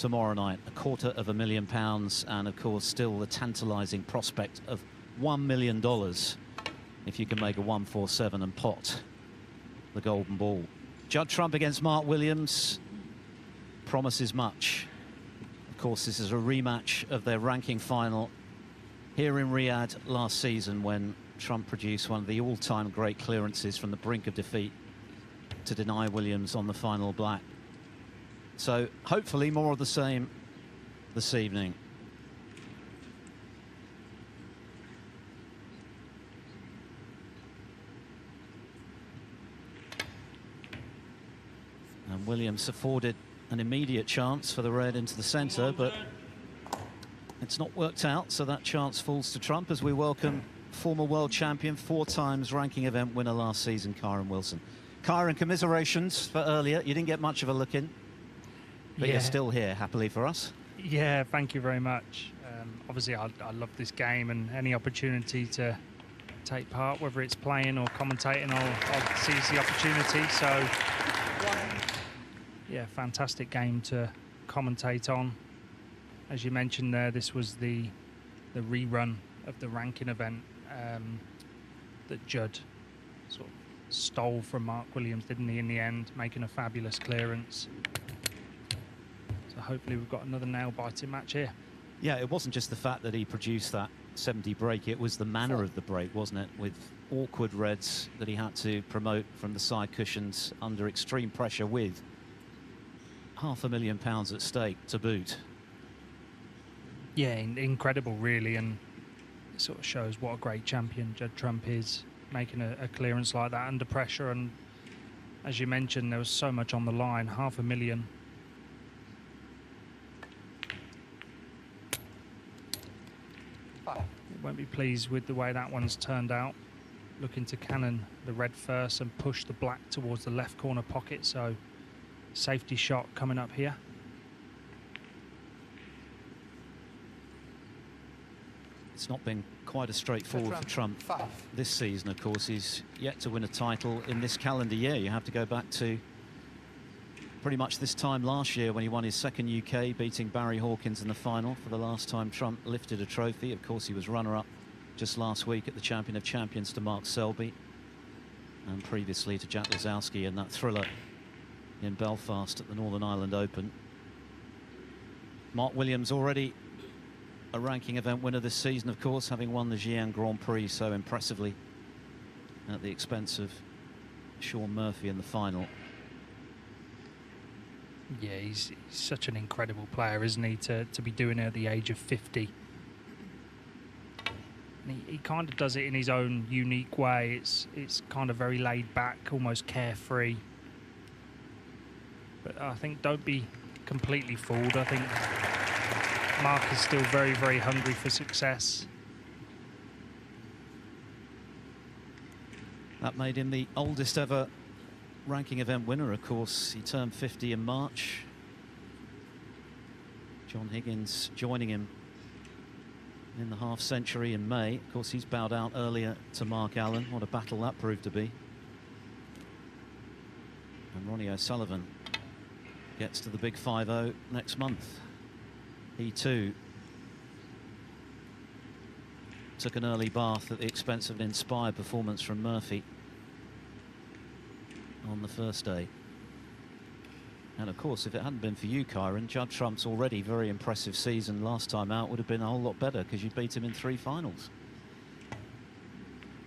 tomorrow night. £250,000, and of course still the tantalising prospect of $1 million if you can make a 147 and pot the golden ball. Judd Trump against Mark Williams promises much. Of course, this is a rematch of their ranking final here in Riyadh last season, when Trump produced one of the all-time great clearances from the brink of defeat to deny Williams on the final black. So hopefully more of the same this evening. And Williams afforded an immediate chance for the red into the centre, but it's not worked out, so that chance falls to Trump as we welcome former world champion, 4 times ranking event winner last season, Kyren Wilson. Kyren, commiserations for earlier. You didn't get much of a look in, but you're still here, happily for us. Yeah, thank you very much. Obviously, I love this game, and any opportunity to take part, whether it's playing or commentating, I'll seize the opportunity. So, yeah, fantastic game to commentate on. As you mentioned there, this was the rerun of the ranking event that Judd sort of stole from Mark Williams, didn't he, in the end, making a fabulous clearance. So hopefully we've got another nail-biting match here. Yeah, it wasn't just the fact that he produced that 70 break, it was the manner of the break, wasn't it? With awkward reds that he had to promote from the side cushions under extreme pressure, with £500,000 at stake to boot. Yeah, incredible, really, and it sort of shows what a great champion Judd Trump is, making a clearance like that under pressure. And as you mentioned, there was so much on the line, $500,000. Won't be pleased with the way that one's turned out. Looking to cannon the red first and push the black towards the left corner pocket, so safety shot coming up here. It's not been quite as straightforward for Trump this season, of course. He's yet to win a title in this calendar year. You have to go back to pretty much this time last year when he won his second UK, beating Barry Hawkins in the final for the last time Trump lifted a trophy. Of course, he was runner-up just last week at the Champion of Champions to Mark Selby, and previously to Jack Lisowski in that thriller in Belfast at the Northern Ireland Open. Mark Williams already a ranking event winner this season, of course, having won the Xi'an Grand Prix so impressively at the expense of Sean Murphy in the final. Yeah, he's such an incredible player, isn't he, to be doing it at the age of 50. And he kind of does it in his own unique way. It's kind of very laid back, almost carefree. But I think don't be completely fooled. I think Mark is still very, very hungry for success. That made him the oldest ever ranking event winner, of course. He turned 50 in March. John Higgins joining him in the half century in May. Of course, he's bowed out earlier to Mark Allen. What a battle that proved to be. And Ronnie O'Sullivan gets to the big 5-0 next month. He too took an early bath at the expense of an inspired performance from Murphy on the first day. And of course, if it hadn't been for you, Kyren, Judd Trump's already very impressive season last time out would have been a whole lot better, because you beat him in 3 finals.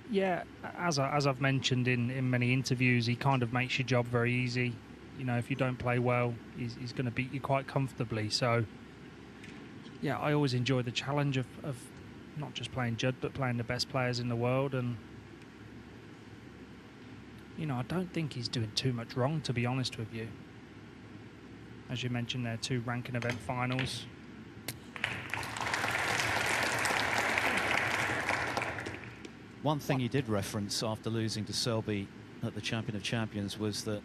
Yeah, as I've mentioned in many interviews, he kind of makes your job very easy. You know, if you don't play well, he's going to beat you quite comfortably. So yeah, I always enjoy the challenge of not just playing Judd, but playing the best players in the world. And, you know, I don't think he's doing too much wrong, to be honest with you. As you mentioned, there are 2 ranking event finals. One thing he did reference after losing to Selby at the Champion of Champions was that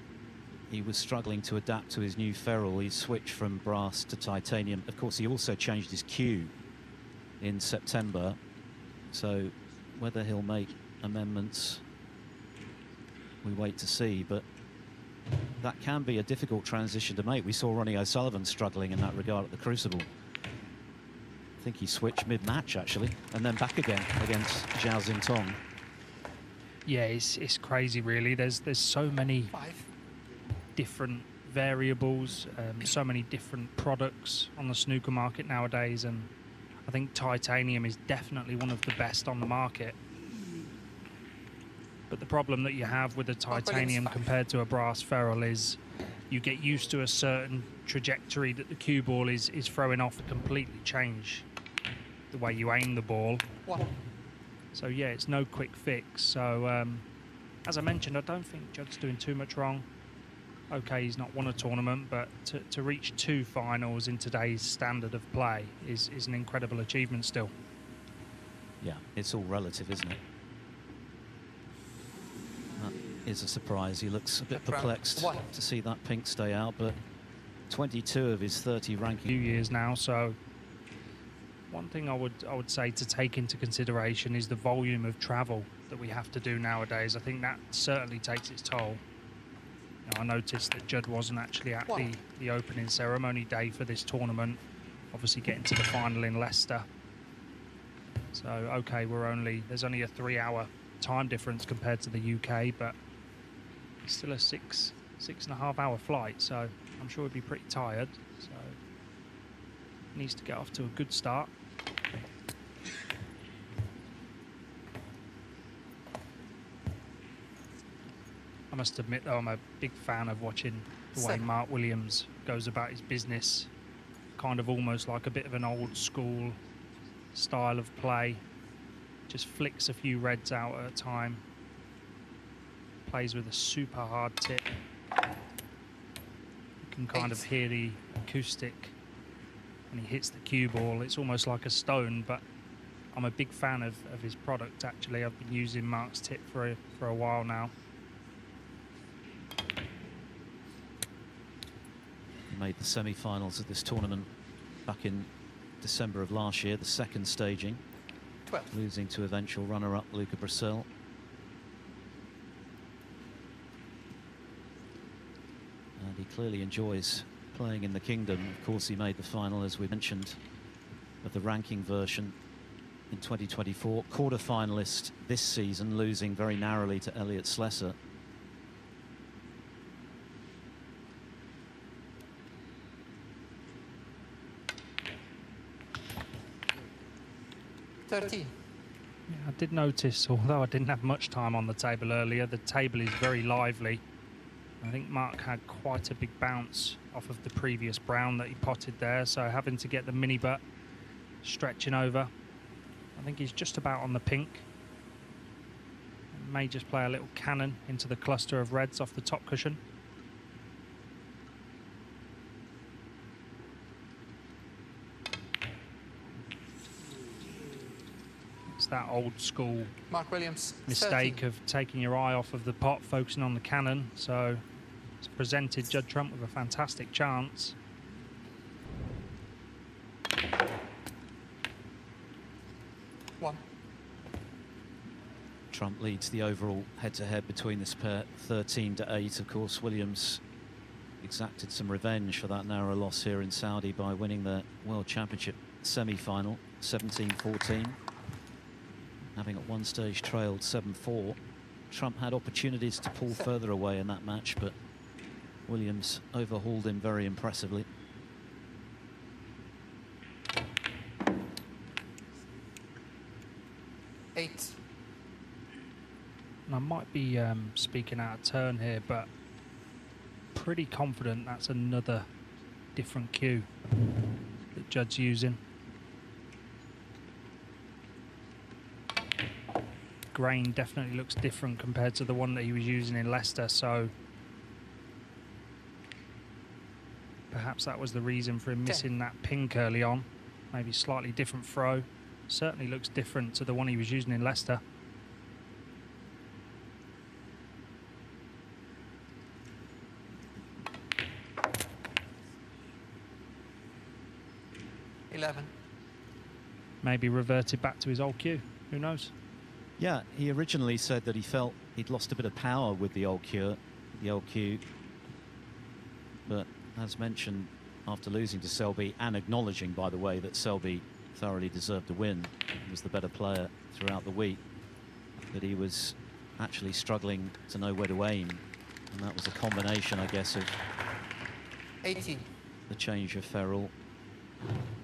he was struggling to adapt to his new ferrule. He switched from brass to titanium. Of course, he also changed his cue in September. So whether he'll make amendments, we wait to see. But that can be a difficult transition to make. We saw Ronnie O'Sullivan struggling in that regard at the Crucible. I think he switched mid-match, actually, and then back again against Zhao Xintong. Yeah, it's crazy, really. There's so many different variables, so many different products on the snooker market nowadays, and I think titanium is definitely one of the best on the market. But the problem that you have with the titanium compared to a brass ferrule is you get used to a certain trajectory that the cue ball is throwing off, completely change the way you aim the ball. So yeah, it's no quick fix. So as I mentioned, I don't think Judd's doing too much wrong. Okay, he's not won a tournament, but to reach 2 finals in today's standard of play is an incredible achievement still. Yeah, it's all relative, isn't it? That is a surprise. He looks a bit perplexed to see that pink stay out, but 22 of his 30 ranking. Few years now, so one thing I would say to take into consideration is the volume of travel that we have to do nowadays. I think that certainly takes its toll. I noticed that Judd wasn't actually at the opening ceremony day for this tournament, obviously getting to the final in Leicester. So, okay, there's only a 3-hour time difference compared to the UK, but it's still a 6.5 hour flight, so I'm sure he'd be pretty tired. So, needs to get off to a good start. I must admit, though, I'm a big fan of watching the way Mark Williams goes about his business, kind of almost like a bit of an old school style of play. Just flicks a few reds out at a time, plays with a super hard tip. You can kind of hear the acoustic when he hits the cue ball. It's almost like a stone, but I'm a big fan of his product, actually. I've been using Mark's tip for a while now. Made the semi-finals of this tournament back in December of last year, the second staging, losing to eventual runner-up Luca Brazil. And he clearly enjoys playing in the Kingdom. Of course, he made the final, as we mentioned, of the ranking version in 2024. Quarter-finalist this season, losing very narrowly to Elliot Slesser. Yeah, I did notice, although I didn't have much time on the table earlier, the table is very lively. I think Mark had quite a big bounce off of the previous brown that he potted there, so having to get the mini butt stretching over. I think he's just about on the pink. May just play a little cannon into the cluster of reds off the top cushion. That old school Mark Williams mistake of taking your eye off of the pot, focusing on the cannon. So it's presented Judd Trump with a fantastic chance. Trump leads the overall head-to-head between this pair, 13-8. Of course, Williams exacted some revenge for that narrow loss here in Saudi by winning the World Championship semi-final, 17-14. Having at one stage trailed 7-4. Trump had opportunities to pull further away in that match, but Williams overhauled him very impressively. And I might be speaking out of turn here, but pretty confident that's another different cue that Judd's using. Grain definitely looks different compared to the one that he was using in Leicester, so perhaps that was the reason for him missing that pink early on. Maybe slightly different throw. Certainly looks different to the one he was using in Leicester. Maybe reverted back to his old cue. Who knows? Yeah, he originally said that he felt he'd lost a bit of power with the old cue, as mentioned, after losing to Selby and acknowledging, by the way, that Selby thoroughly deserved a win, he was the better player throughout the week, that he was actually struggling to know where to aim. And that was a combination, I guess, of 18. the change of ferrule,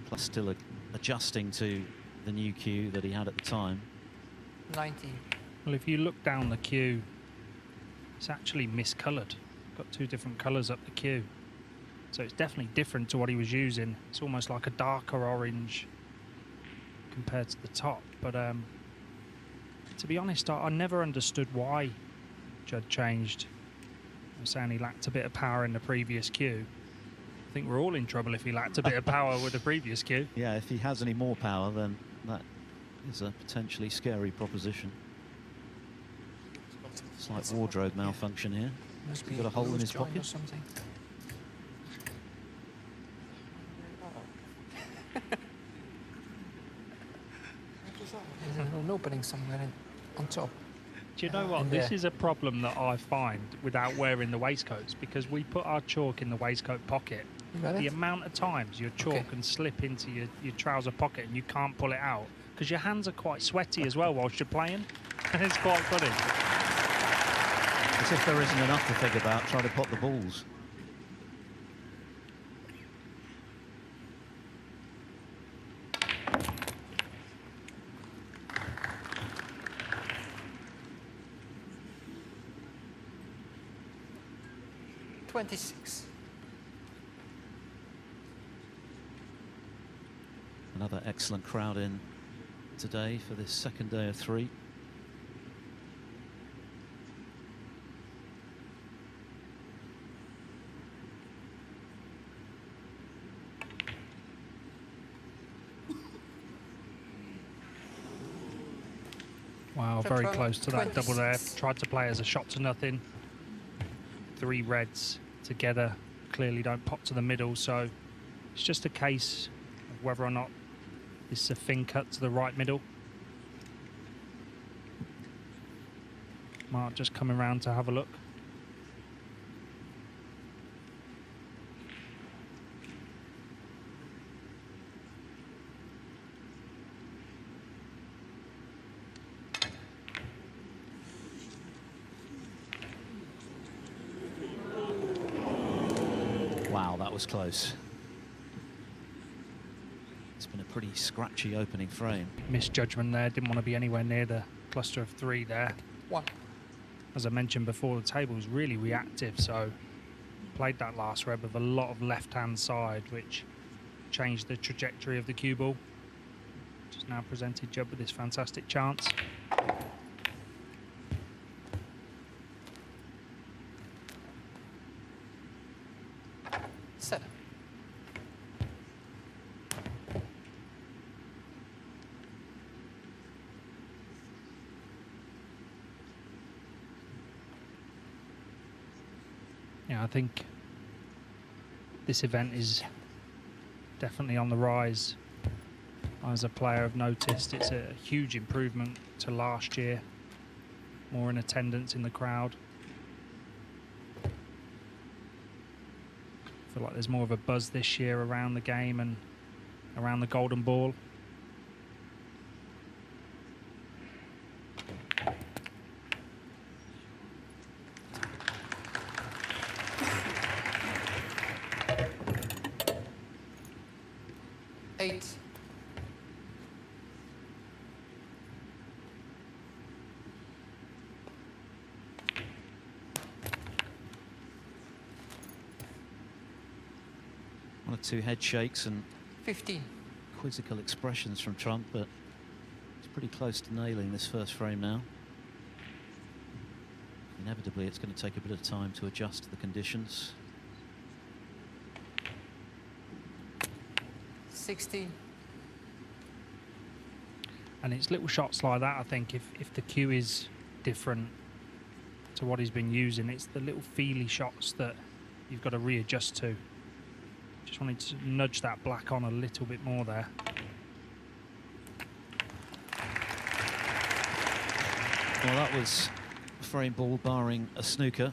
plus still adjusting to the new cue that he had at the time. 19. Well, if you look down the cue, it's actually miscoloured. Got two different colours up the cue. So it's definitely different to what he was using. It's almost like a darker orange compared to the top. But to be honest, I never understood why Judd changed. I'm saying he lacked a bit of power in the previous cue. I think we're all in trouble if he lacked a bit of power with the previous cue. Yeah, if he has any more power, then that is a potentially scary proposition. It's like wardrobe malfunction here. He's got a hole in his pocket. Or something. There's an opening somewhere on top. Do you know what? This is a problem that I find without wearing the waistcoats, because we put our chalk in the waistcoat pocket. The amount of times your chalk can slip into your trouser pocket and you can't pull it out because your hands are quite sweaty as well whilst you're playing. It's quite funny. As if there isn't enough to think about, try to pot the balls. Another excellent crowd in today for this second day of 3. Wow, very close to that double there. Tried to play as a shot to nothing. 3 reds together clearly don't pop to the middle, so it's just a case of whether or not this is a thin cut to the right middle. Mark just coming around to have a look. Wow, that was close. It's been a pretty scratchy opening frame. Misjudgment there, didn't want to be anywhere near the cluster of 3 there. 1. As I mentioned before, the table was really reactive, so played that last red with a lot of left-hand side, which changed the trajectory of the cue ball. Just now presented Judd with this fantastic chance. Yeah, I think this event is definitely on the rise. As a player, I've noticed it's a huge improvement to last year. More in attendance in the crowd. I feel like there's more of a buzz this year around the game and around the golden ball. One or two head shakes and 15. quizzical expressions from Trump, but it's pretty close to nailing this first frame now. Inevitably, it's going to take a bit of time to adjust to the conditions. 16. And it's little shots like that, I think, if the cue is different to what he's been using, it's the little feely shots that you've got to readjust to. Just wanted to nudge that black on a little bit more there. Well, that was a frame ball barring a snooker.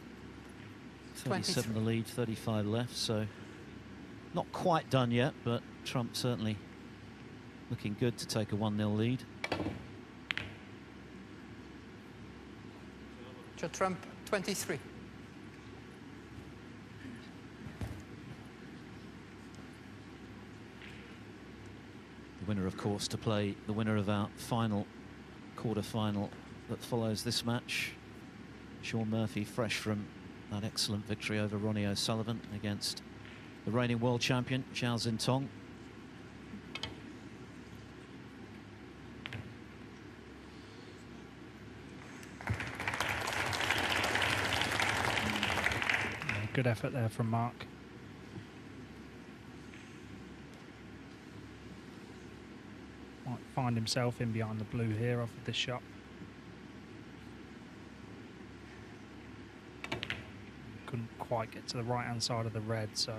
37 the lead, 35 left, so Not quite done yet, but Trump certainly looking good to take a 1-0 lead. Judd Trump, 23. The winner, of course, to play the winner of our final quarter-final that follows this match. Sean Murphy, fresh from that excellent victory over Ronnie O'Sullivan against the reigning world champion, Zhao Xintong. Good effort there from Mark. Might find himself in behind the blue here off of this shot. Couldn't quite get to the right-hand side of the red, so...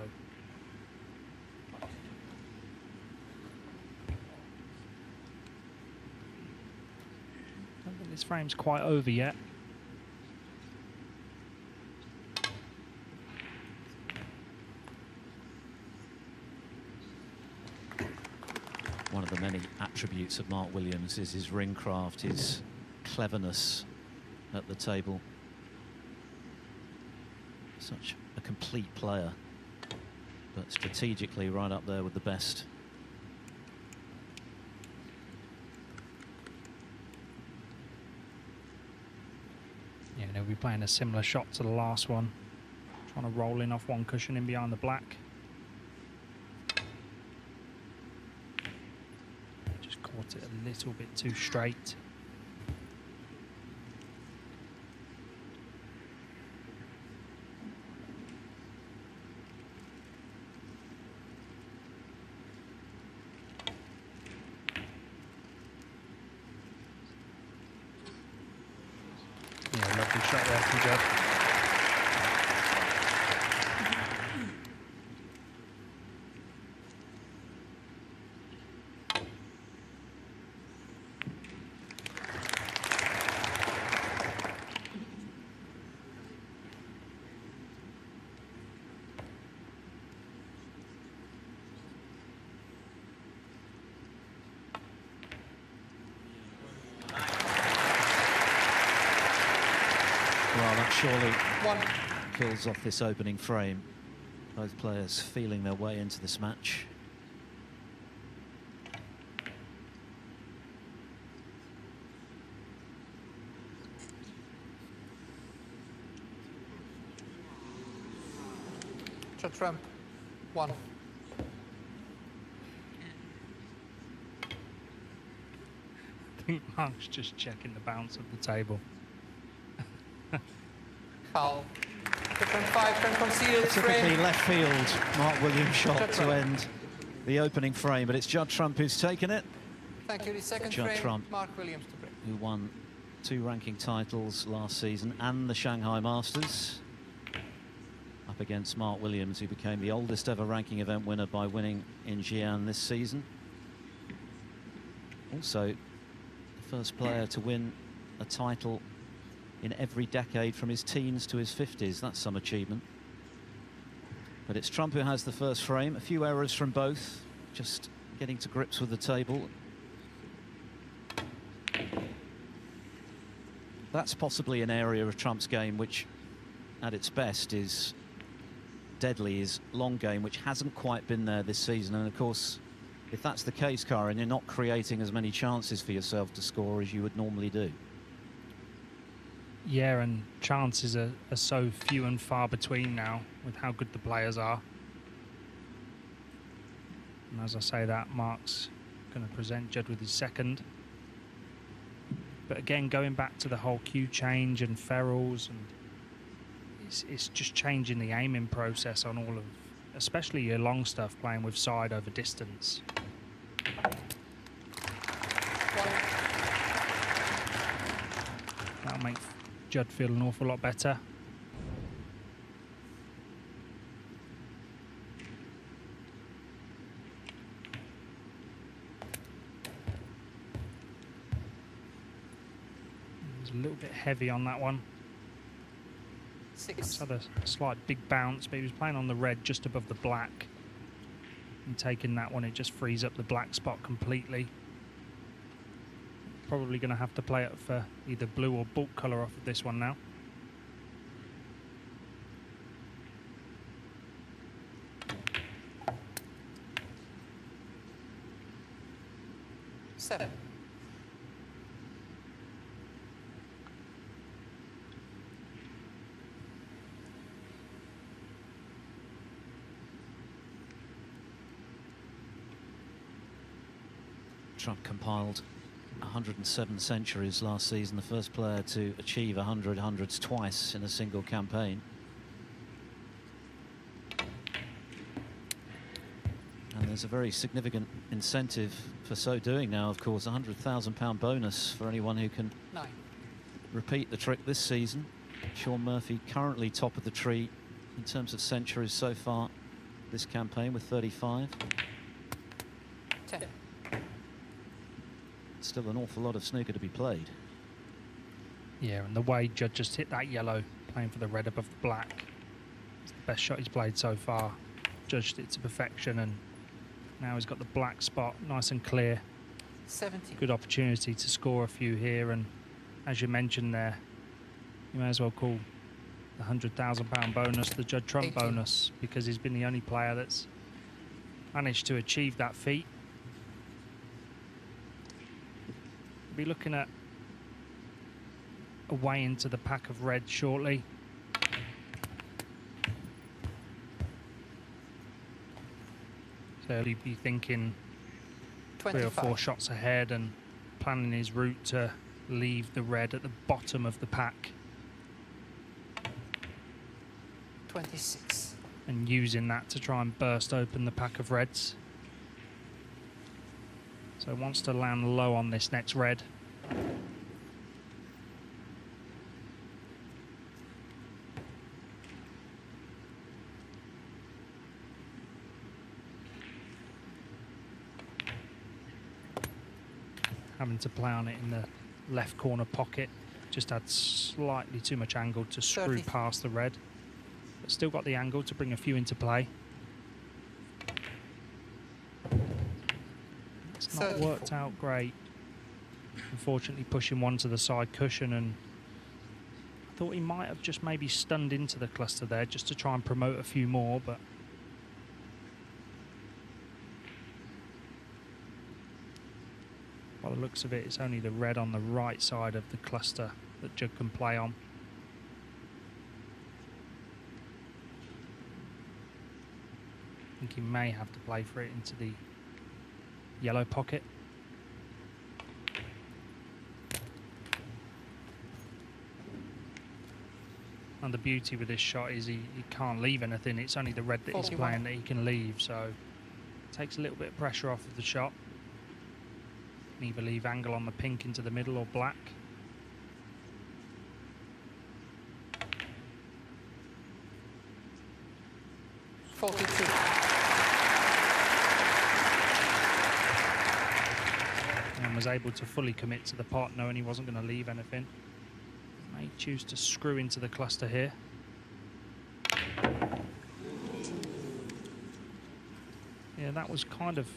I don't think this frame's quite over yet. One of the many attributes of Mark Williams is his ring craft, his cleverness at the table. Such a complete player, but strategically right up there with the best. Yeah, and he'll be playing a similar shot to the last one. Trying to roll in off one cushion in behind the black. Caught it a little bit too straight. Yeah, lovely shot there from Judd. Well, that surely kills off this opening frame. Both players feeling their way into this match. Judd Trump, 1. I think Mark's just checking the bounce of the table. Foul. Judd Trump 5 can conceal Typically frame. left field, Mark Williams shot Judd to Trump. end the opening frame, but it's Judd Trump who's taken it. Thank you. The second Judd frame, Trump. Mark Williams to break. Who won 2 ranking titles last season and the Shanghai Masters. Up against Mark Williams, who became the oldest ever ranking event winner by winning in Xi'an this season. Also, the first player to win a title in every decade from his teens to his 50s. That's some achievement. But it's Trump who has the first frame. A few errors from both, just getting to grips with the table. That's possibly an area of Trump's game which, at its best, is deadly, is long game, which hasn't quite been there this season. And of course, if that's the case, Karen, you're not creating as many chances for yourself to score as you would normally do. Yeah, and chances are so few and far between now with how good the players are. And as I say that, Mark's going to present Judd with his second. But again, going back to the whole cue change and ferrules, and it's just changing the aiming process on all of, especially your long stuff, playing with side over distance. That'll make Judd feel an awful lot better. It was a little bit heavy on that one. 6. It's had a slight big bounce, but he was playing on the red just above the black. And taking that one, it just frees up the black spot completely. Probably going to have to play it for either blue or bulk colour off of this one now. Seven. Trump compiled 107 centuries last season, the first player to achieve 100 hundreds twice in a single campaign. And there's a very significant incentive for so doing now, of course, £100,000 bonus for anyone who can 9. repeat the trick this season. Sean Murphy currently top of the tree in terms of centuries so far this campaign with 35. 10. Still an awful lot of snooker to be played. Yeah, and the way Judd just hit that yellow, playing for the red above the black. It's the best shot he's played so far. Judged it to perfection, and now he's got the black spot nice and clear. 70. Good opportunity to score a few here, and as you mentioned there, you may as well call the £100,000 bonus the Judd Trump 18. bonus, because he's been the only player that's managed to achieve that feat. Be looking at a way into the pack of red shortly. So he'll be thinking 3 or 4 25. shots ahead and planning his route to leave the red at the bottom of the pack 26. and using that to try and burst open the pack of reds. So wants to land low on this next red. Having to play on it in the left corner pocket. Just had slightly too much angle to screw 30. past the red. But still got the angle to bring a few into play. It's not 34. worked out great. Unfortunately pushing one to the side cushion, and I thought he might have just maybe stunned into the cluster there just to try and promote a few more, but by the looks of it, it's only the red on the right side of the cluster that Judd can play on. I think he may have to play for it into the yellow pocket. And the beauty with this shot is he can't leave anything. It's only the red that he's 41. playing that he can leave, so takes a little bit of pressure off of the shot. Can either leave angle on the pink into the middle or black. And was able to fully commit to the pot, knowing he wasn't going to leave anything. May choose to screw into the cluster here. Yeah, that was kind of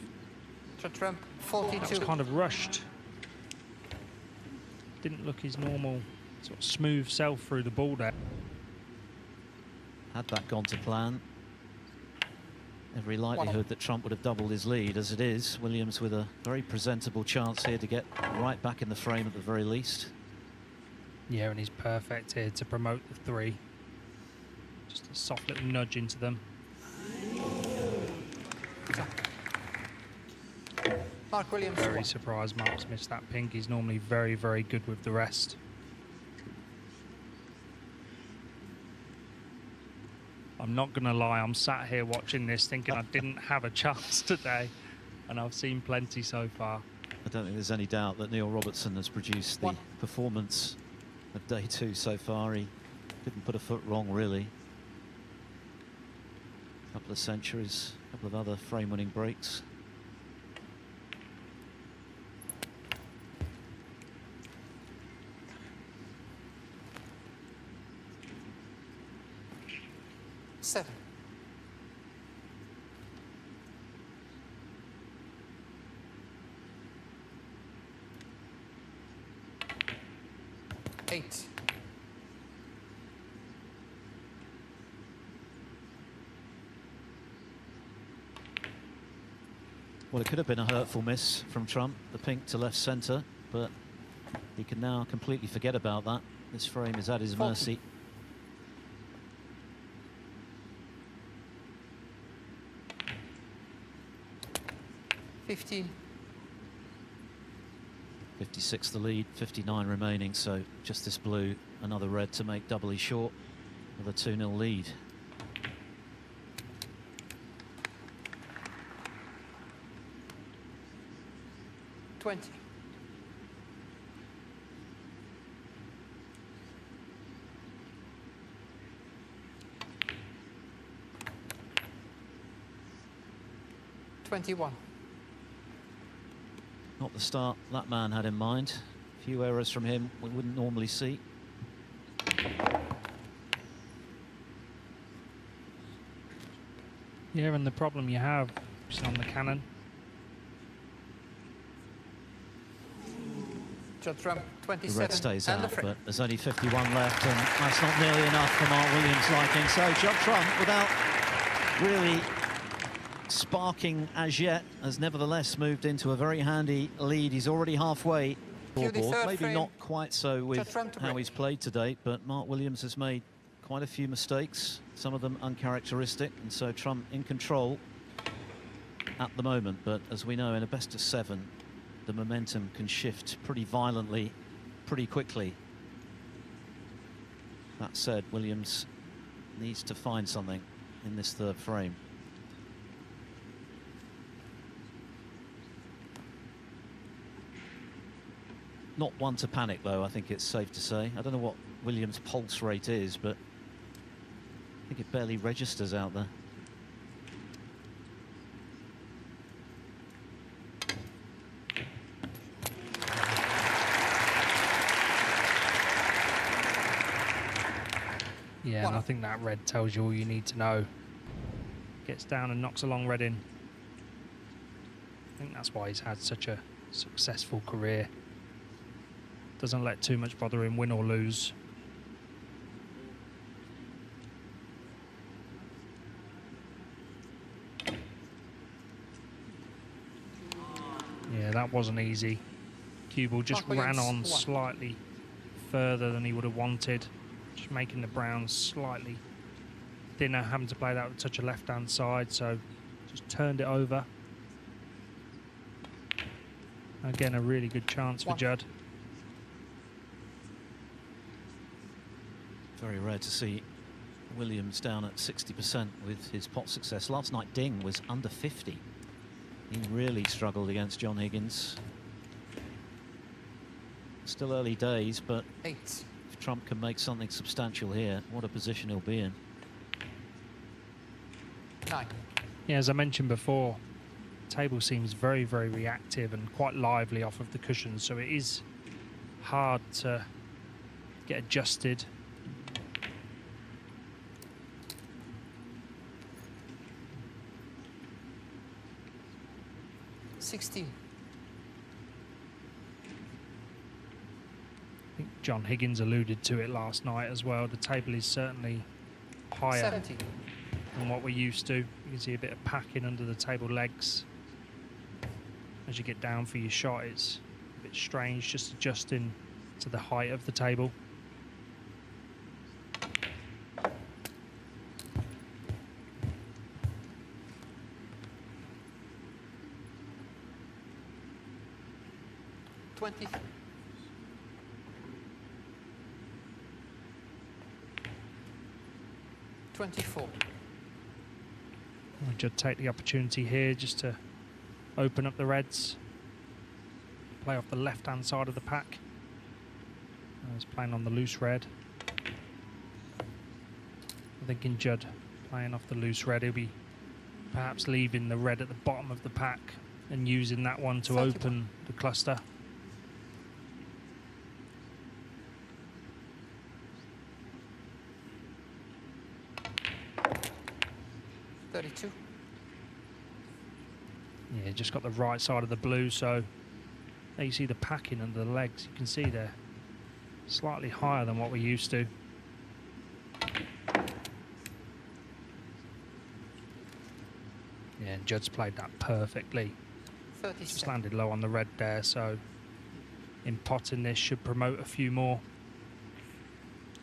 Trump, that was 42. kind of rushed. Didn't look his normal sort of smooth self through the ball there. Had that gone to plan, every likelihood that Trump would have doubled his lead. As it is, Williams with a very presentable chance here to get right back in the frame at the very least. Yeah, and he's perfect here to promote the 3. Just a soft little nudge into them. Mark Williams. Very 1. surprised Mark's missed that pink. He's normally very, very good with the rest. I'm not going to lie, I'm sat here watching this thinking I didn't have a chance today, and I've seen plenty so far. I don't think there's any doubt that Neil Robertson has produced the 1. performance of day 2 so far. He didn't put a foot wrong, really. A couple of centuries, a couple of other frame-winning breaks. 8. Well, it could have been a hurtful miss from Trump, the pink to left centre, but he can now completely forget about that. This frame is at his 40. mercy. $15. 56 the lead, 59 remaining, so just this blue, another red to make doubly short with a 2-0 lead. $20. $21. Not the start that man had in mind. A few errors from him we wouldn't normally see. Yeah, and the problem you have is on the cannon. Judd Trump, The 27. red stays and out, the frame. but there's only 51 left, and that's not nearly enough for Mark Williams' liking. So Judd Trump, without really sparking as yet, has nevertheless moved into a very handy lead. He's already halfway Cue the scoreboard. third Maybe frame. not quite so with Trump to how break. he's played today, but Mark Williams has made quite a few mistakes, some of them uncharacteristic, and so Trump in control at the moment. But as we know, in a best of 7, the momentum can shift pretty violently, pretty quickly. That said, Williams needs to find something in this third frame. Not one to panic, though, I think it's safe to say. I don't know what Williams' pulse rate is, but I think it barely registers out there. Yeah, and I think that red tells you all you need to know. Gets down and knocks a long red in. I think that's why he's had such a successful career. Doesn't let too much bother him, win or lose. Yeah, that wasn't easy. Cue ball just Mark ran Williams, on 1. slightly further than he would have wanted. Just making the browns slightly thinner, having to play that with touch of left-hand side, so just turned it over. Again, a really good chance for 1. Judd. Very rare to see Williams down at 60% with his pot success. Last night, Ding was under 50. He really struggled against John Higgins. Still early days, but 8. if Trump can make something substantial here, what a position he'll be in. 9. Yeah, as I mentioned before, the table seems very, very reactive and quite lively off of the cushions, so it is hard to get adjusted. $16. I think John Higgins alluded to it last night as well. The table is certainly higher 70. than what we're used to. You can see a bit of packing under the table legs. As you get down for your shot, it's a bit strange just adjusting to the height of the table. $20. $24. Judd take the opportunity here just to open up the reds. Play off the left-hand side of the pack. He's playing on the loose red. I'm thinking Judd playing off the loose red. He'll be perhaps leaving the red at the bottom of the pack and using that one to 31. open the cluster. $32. Yeah, just got the right side of the blue, so there you see the packing under the legs. You can see there Slightly higher than what we're used to. Yeah, and Judd's played that perfectly. 37. Just landed low on the red there, so in potting this should promote a few more.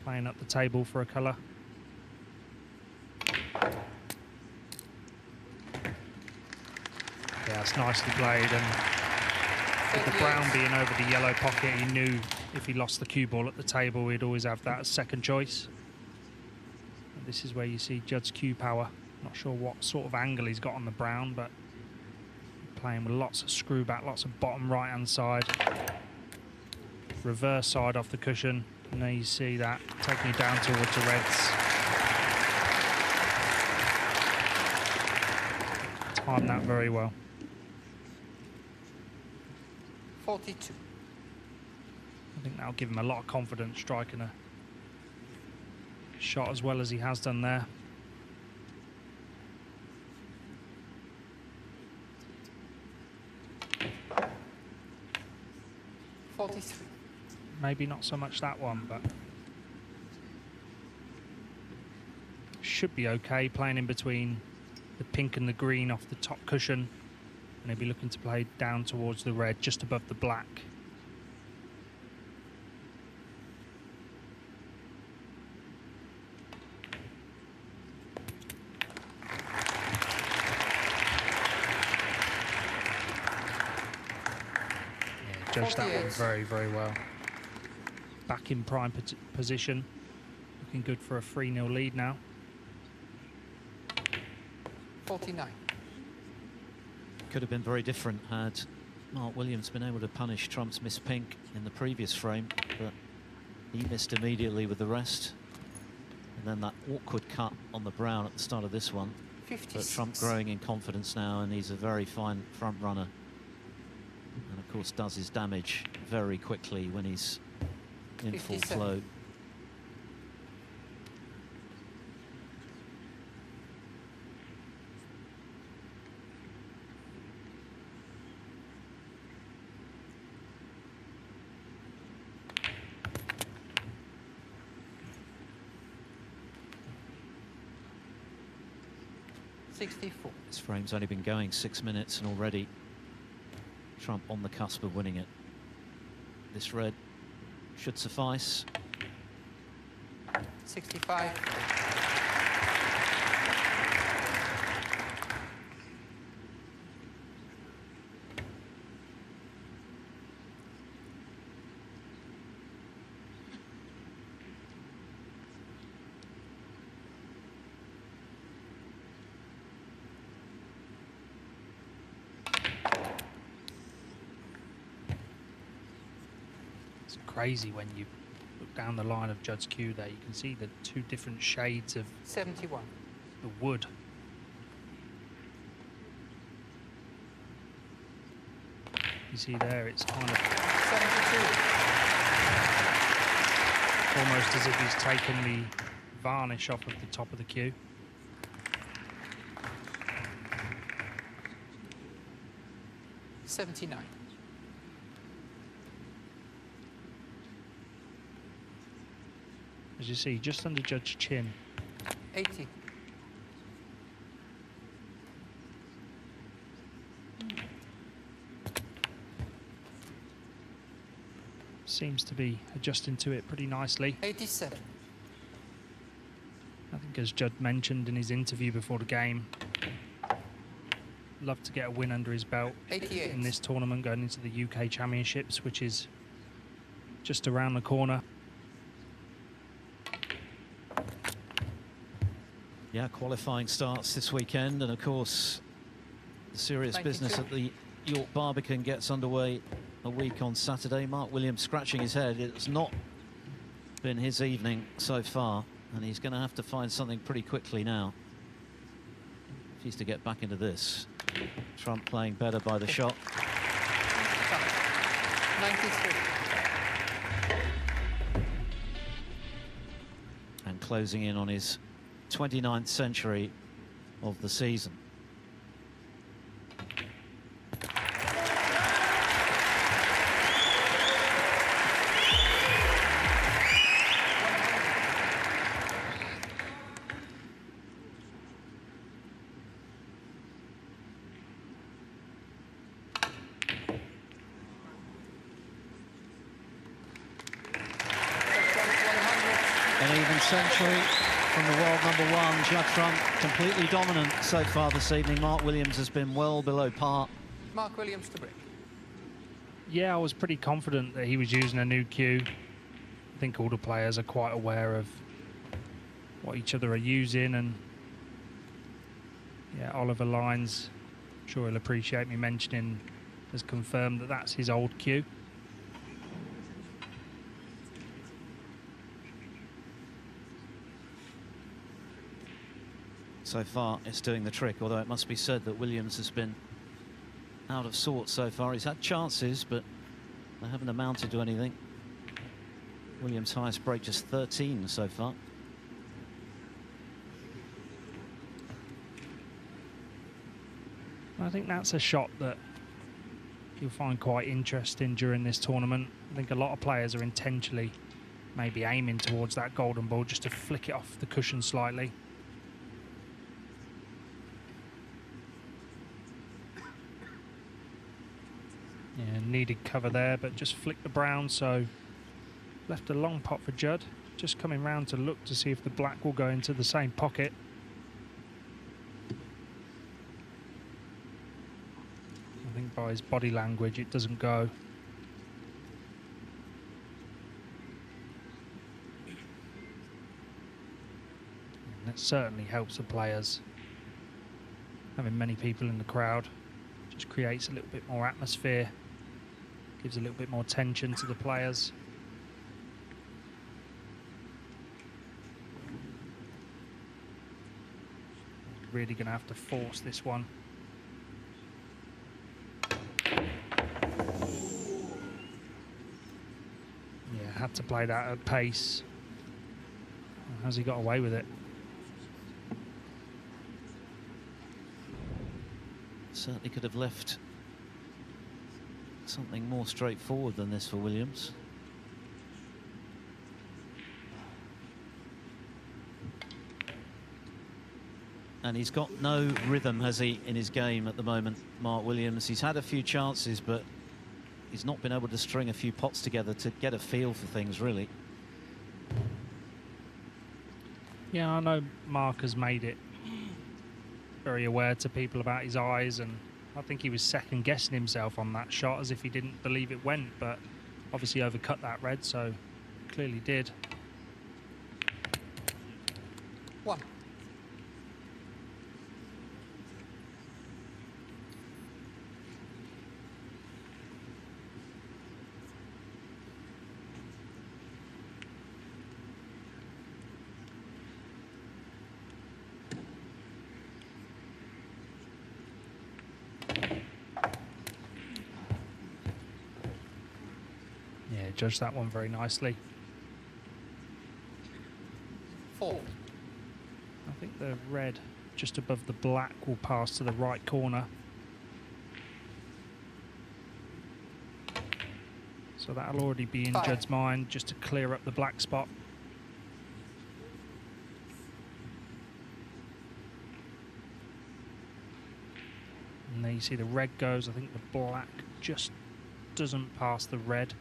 Playing up the table for a colour. Yeah, it's nicely played, and with the brown being over the yellow pocket, he knew if he lost the cue ball at the table, he'd always have that as second choice. And this is where you see Judd's cue power. Not sure what sort of angle he's got on the brown, but playing with lots of screw back, lots of bottom right hand side. Reverse side off the cushion. And there you see that taking you down towards the reds. Timed that very well. 42. I think that'll give him a lot of confidence striking a shot as well as he has done there. Maybe not so much that one, but should be okay. Playing in between the pink and the green off the top cushion, and he'll be looking to play down towards the red, just above the black. Yeah, judged that one very, very well. Back in prime position, looking good for a 3-0 lead now. 49. Could have been very different had Mark Williams been able to punish Trump's miss pink in the previous frame, but he missed immediately with the rest. And then that awkward cut on the brown at the start of this one. 56. But Trump growing in confidence now, and he's a very fine front runner. And of course does his damage very quickly when he's in full 57. flow. This frame's only been going 6 minutes, and already Trump on the cusp of winning it. This red should suffice. 65. Crazy when you look down the line of Judd's cue there. You can see the two different shades of 71. the wood. You see there, it's kind of 72. almost as if he's taken the varnish off of the top of the cue. $79. As you see, just under Judd's chin. 80. Seems to be adjusting to it pretty nicely. 87. I think, as Judd mentioned in his interview before the game, love to get a win under his belt 88. in this tournament going into the UK Championships, which is just around the corner. Yeah, qualifying starts this weekend, and of course the serious 92. business at the York Barbican gets underway a week on Saturday. Mark Williams scratching his head. It's not been his evening so far, and he's going to have to find something pretty quickly now if he's to get back into this. Trump playing better by the shot. 93. And closing in on his 29th century of the season. century from the world #1, Judd Trump, completely dominant so far this evening. Mark Williams has been well below par. Mark Williams to break. Yeah, I was pretty confident that he was using a new cue. I think all the players are quite aware of what each other are using, and yeah, Oliver Lyons, I'm sure he'll appreciate me mentioning, has confirmed that that's his old cue. So far, it's doing the trick, although it must be said that Williams has been out of sorts so far. He's had chances, but they haven't amounted to anything. Williams' highest break just 13 so far. I think that's a shot that you'll find quite interesting during this tournament. I think a lot of players are intentionally maybe aiming towards that golden ball just to flick it off the cushion slightly. Yeah, needed cover there, but just flicked the brown, so left a long pot for Judd. Just coming round to look to see if the black will go into the same pocket. I think by his body language, it doesn't go. And that certainly helps the players. Having many people in the crowd just creates a little bit more atmosphere, gives a little bit more tension to the players. Really going to have to force this one. Yeah, had to play that at pace. How's he got away with it? Certainly could have left something more straightforward than this for Williams. And he's got no rhythm, has he, in his game at the moment, Mark Williams. He's had a few chances, but he's not been able to string a few pots together to get a feel for things, really. Yeah, I know Mark has made it very aware to people about his eyes, and I think he was second guessing himself on that shot as if he didn't believe it went, but obviously overcut that red, so clearly did. One. Yeah, judged that one very nicely. Four. I think the red just above the black will pass to the right corner. So that'll already be in Judd's mind, just to clear up the black spot. And there you see the red goes. I think the black just doesn't pass the red.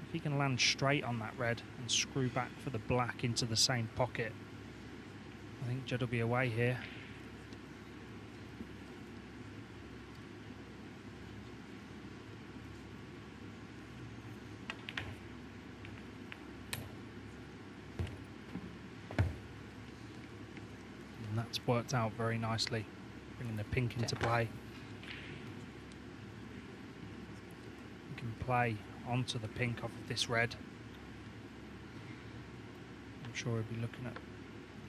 If he can land straight on that red and screw back for the black into the same pocket, I think Judd will be away here. And that's worked out very nicely, bringing the pink into play. You can play onto the pink off of this red. I'm sure he'll be looking at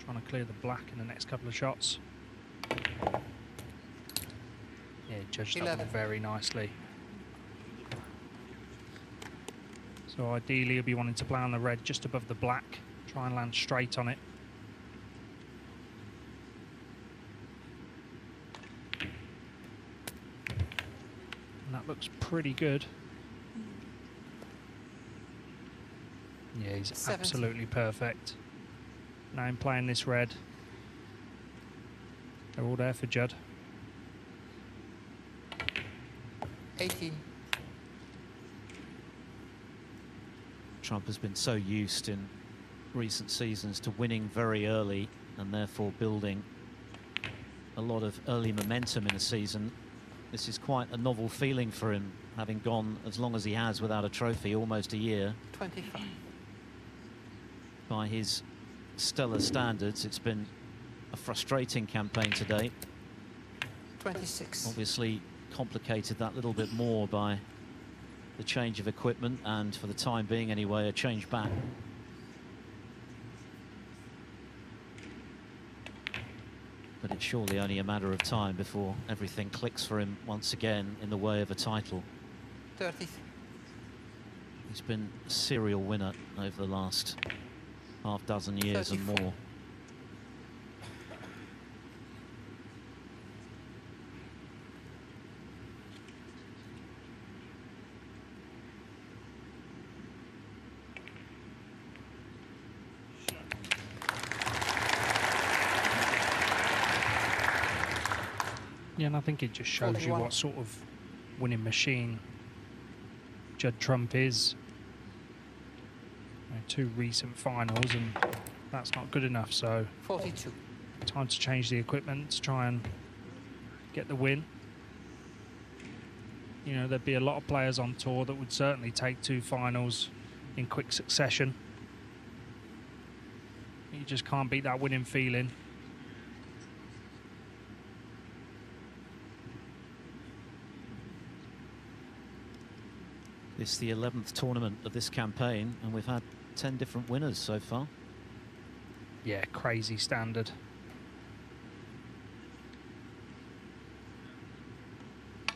trying to clear the black in the next couple of shots. Yeah, judged that one very nicely. So ideally he'll be wanting to play on the red just above the black, try and land straight on it. And that looks pretty good. Yeah, he's 70. absolutely perfect. Now I'm playing this red. They're all there for Judd. 18. Trump has been so used in recent seasons to winning very early and therefore building a lot of early momentum in a season. This is quite a novel feeling for him, having gone as long as he has without a trophy, almost a year. 25. By his stellar standards, it's been a frustrating campaign to date. 26. Obviously complicated that little bit more by the change of equipment and, for the time being anyway, a change back. But it's surely only a matter of time before everything clicks for him once again in the way of a title. 30. He's been a serial winner over the last half dozen years 34. and more. Yeah, and I think it just shows 41. you what sort of winning machine Judd Trump is. You know, 2 recent finals, and that's not good enough, so 42. time to change the equipment to try and get the win. You know, there'd be a lot of players on tour that would certainly take 2 finals in quick succession. You just can't beat that winning feeling. This is the 11th tournament of this campaign, and we've had 10 different winners so far. Yeah, crazy standard.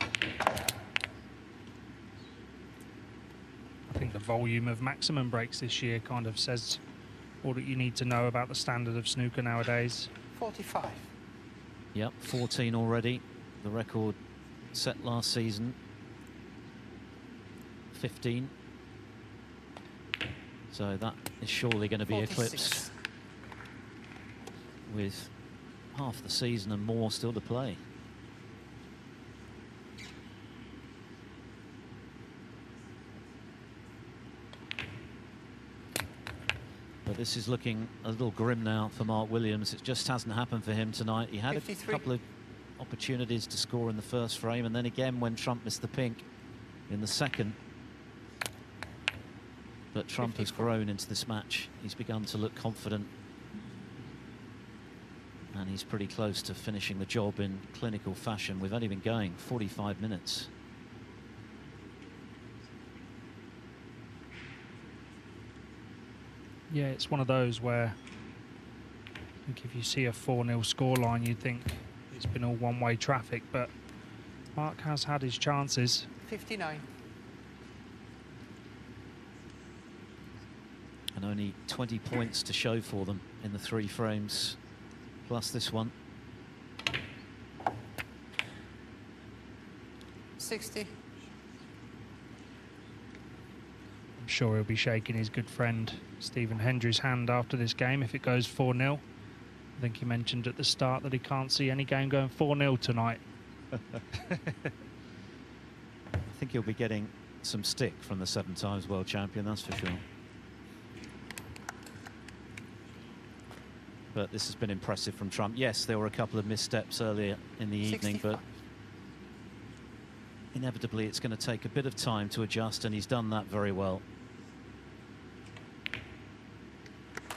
I think the volume of maximum breaks this year kind of says all that you need to know about the standard of snooker nowadays. 45. Yep, 14 already. The record set last season. 15. So that is surely going to be 46. eclipsed with half the season and more still to play. But this is looking a little grim now for Mark Williams. It just hasn't happened for him tonight. He had 53. a couple of opportunities to score in the first frame, and then again when Trump missed the pink in the second. But Trump 54. has grown into this match. He's begun to look confident. And he's pretty close to finishing the job in clinical fashion. We've only been going 45 minutes. Yeah, it's one of those where I think if you see a 4-0 scoreline, you'd think it's been all one-way traffic, but Mark has had his chances. 59. And only 20 points to show for them in the 3 frames, plus this one. 60. I'm sure he'll be shaking his good friend Stephen Hendry's hand after this game if it goes 4-0. I think he mentioned at the start that he can't see any game going 4-0 tonight. I think he'll be getting some stick from the 7 times world champion, that's for sure. But this has been impressive from Trump. Yes, there were a couple of missteps earlier in the evening, 65. but inevitably it's going to take a bit of time to adjust, and he's done that very well.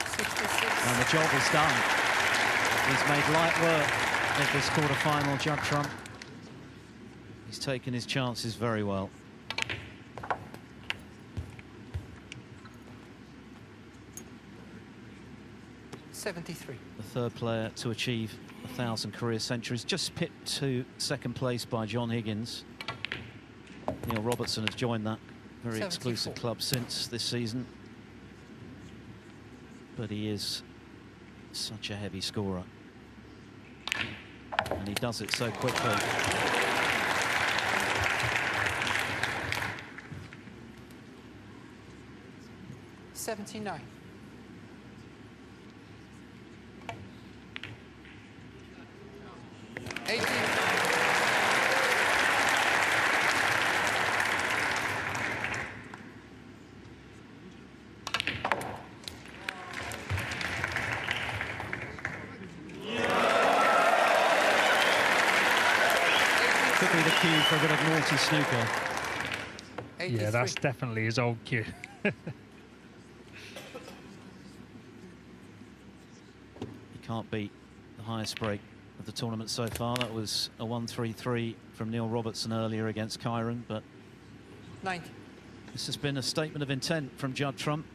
66. And the job is done. He's made light work of this quarter-final, Judd Trump. He's taken his chances very well. $73. The third player to achieve 1,000 career centuries, just pipped to second place by John Higgins. Neil Robertson has joined that very 74. exclusive club since this season. But he is such a heavy scorer. And he does it so quickly. $79. 18. could be the cue for a bit of naughty snooker. 83. Yeah, that's definitely his old cue. He can't beat the highest break of the tournament so far. That was a 1-3-3 from Neil Robertson earlier against Kyron, but 90. this has been a statement of intent from Judd Trump.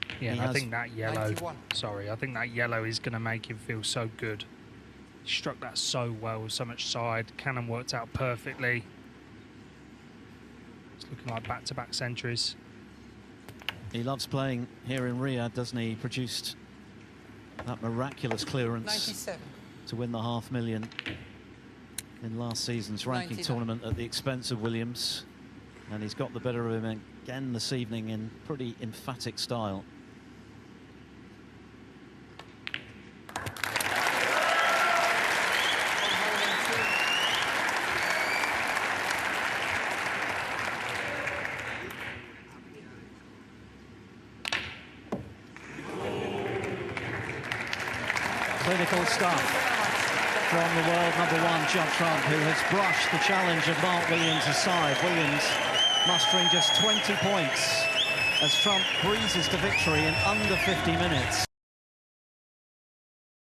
Yeah, He and I has think that yellow, 91. sorry, I think that yellow is going to make him feel so good. He struck that so well with so much side. Cannon worked out perfectly. It's looking like back-to-back centuries. He loves playing here in Riyadh, doesn't he? He produced that miraculous clearance 97. to win the $500,000 in last season's ranking 99. tournament at the expense of Williams. And he's got the better of him again this evening in pretty emphatic style. Clinical stuff from the world #1 Judd Trump, who has brushed the challenge of Mark Williams aside. Williams mustering just 20 points as Trump breezes to victory in under 50 minutes.